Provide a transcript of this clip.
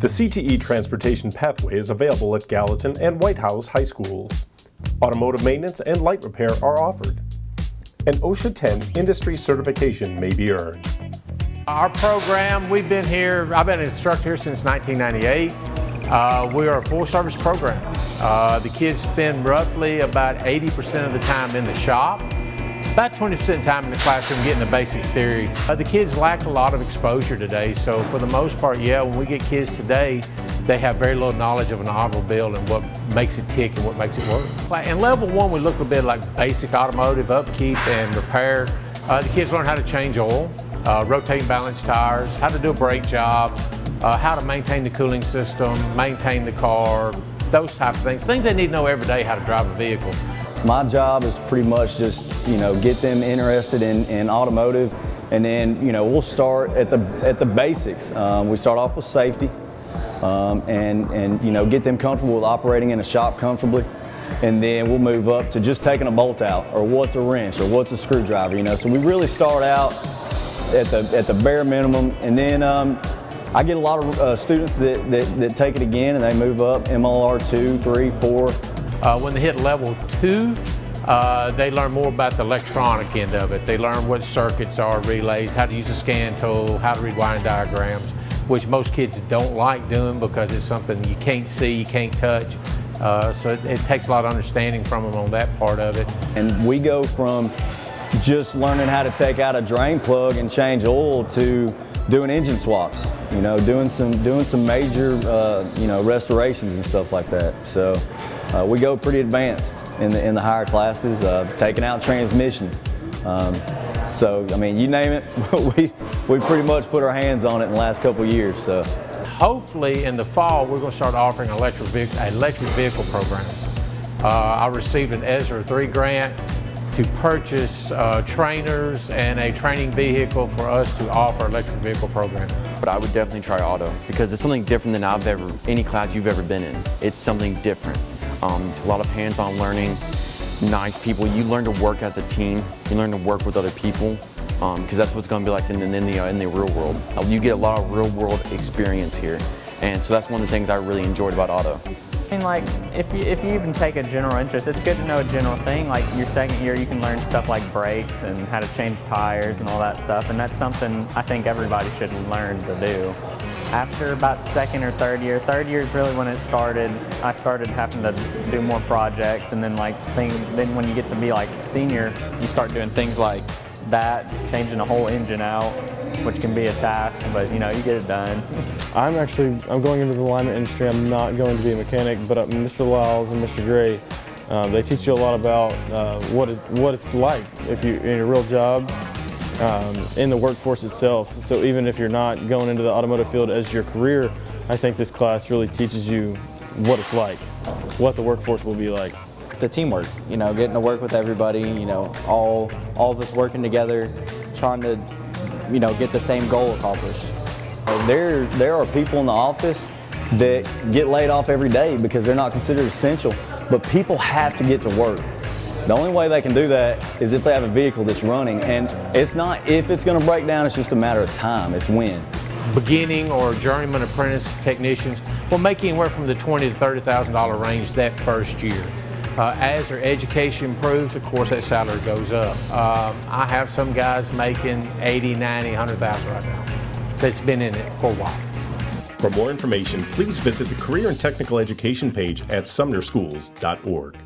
The CTE transportation pathway is available at Gallatin and White House high schools. Automotive maintenance and light repair are offered. An OSHA 10 industry certification may be earned. Our program, we've been here, I've been an instructor here since 1998. We are a full service program. The kids spend roughly about 80% of the time in the shop, about 20% of the time in the classroom getting the basic theory. The kids lack a lot of exposure today, so for the most part, yeah, when we get kids today, they have very little knowledge of an automobile and what makes it tick and what makes it work. In level one, we look a bit like basic automotive upkeep and repair. The kids learn how to change oil, rotate and balance tires, how to do a brake job, how to maintain the cooling system, maintain the car, those types of things. Things they need to know every day how to drive a vehicle. My job is pretty much just, get them interested in automotive, and then, we'll start at the basics. We start off with safety, and get them comfortable with operating in a shop comfortably, and then we'll move up to just taking a bolt out, or what's a wrench, or what's a screwdriver. So we really start out at the bare minimum, and then I get a lot of students that take it again, and they move up MLR 2, 3, 4. When they hit level 2, they learn more about the electronic end of it. They learn what circuits are, relays, how to use a scan tool, how to read wiring diagrams, which most kids don't like doing because it's something you can't see, you can't touch. So it takes a lot of understanding from them on that part of it. And we go from just learning how to take out a drain plug and change oil to doing engine swaps, doing some major, restorations and stuff like that. So we go pretty advanced in the higher classes, taking out transmissions. So I mean, you name it, we pretty much put our hands on it in the last couple of years. So hopefully in the fall we're going to start offering an electric vehicle program. I received an ESSER 3 grant to purchase trainers and a training vehicle for us to offer electric vehicle program. But I would definitely try auto because it's something different than any class you've ever been in. It's something different. A lot of hands-on learning, nice people. You learn to work as a team. You learn to work with other people because that's what it's going to be like in the real world. You get a lot of real-world experience here, and so that's one of the things I really enjoyed about auto. I mean, like, if you even take a general interest, it's good to know a general thing. Like your second year, you can learn stuff like brakes and how to change tires and all that stuff, and that's something I think everybody should learn to do. After about second or third year is really when it started. I started having to do more projects, and then then when you get to be like senior, you start doing things like that, changing a whole engine out, which can be a task, but you get it done. I'm going into the alignment industry. I'm not going to be a mechanic, but Mr. Lyles and Mr. Gray, they teach you a lot about what it's like if you're in a real job, in the workforce itself. So even if you're not going into the automotive field as your career, I think this class really teaches you what it's like, what the workforce will be like. The teamwork, getting to work with everybody, all of us working together, trying to get the same goal accomplished. There are people in the office that get laid off every day because they're not considered essential, but people have to get to work. The only way they can do that is if they have a vehicle that's running, and it's not if it's going to break down, it's just a matter of time, it's when. Beginning or journeyman apprentice technicians will make anywhere from the $20,000 to $30,000 range that first year. As their education improves, of course, that salary goes up. I have some guys making $80,000, $90,000, $100,000 right now that's been in it for a while. For more information, please visit the Career and Technical Education page at sumnerschools.org.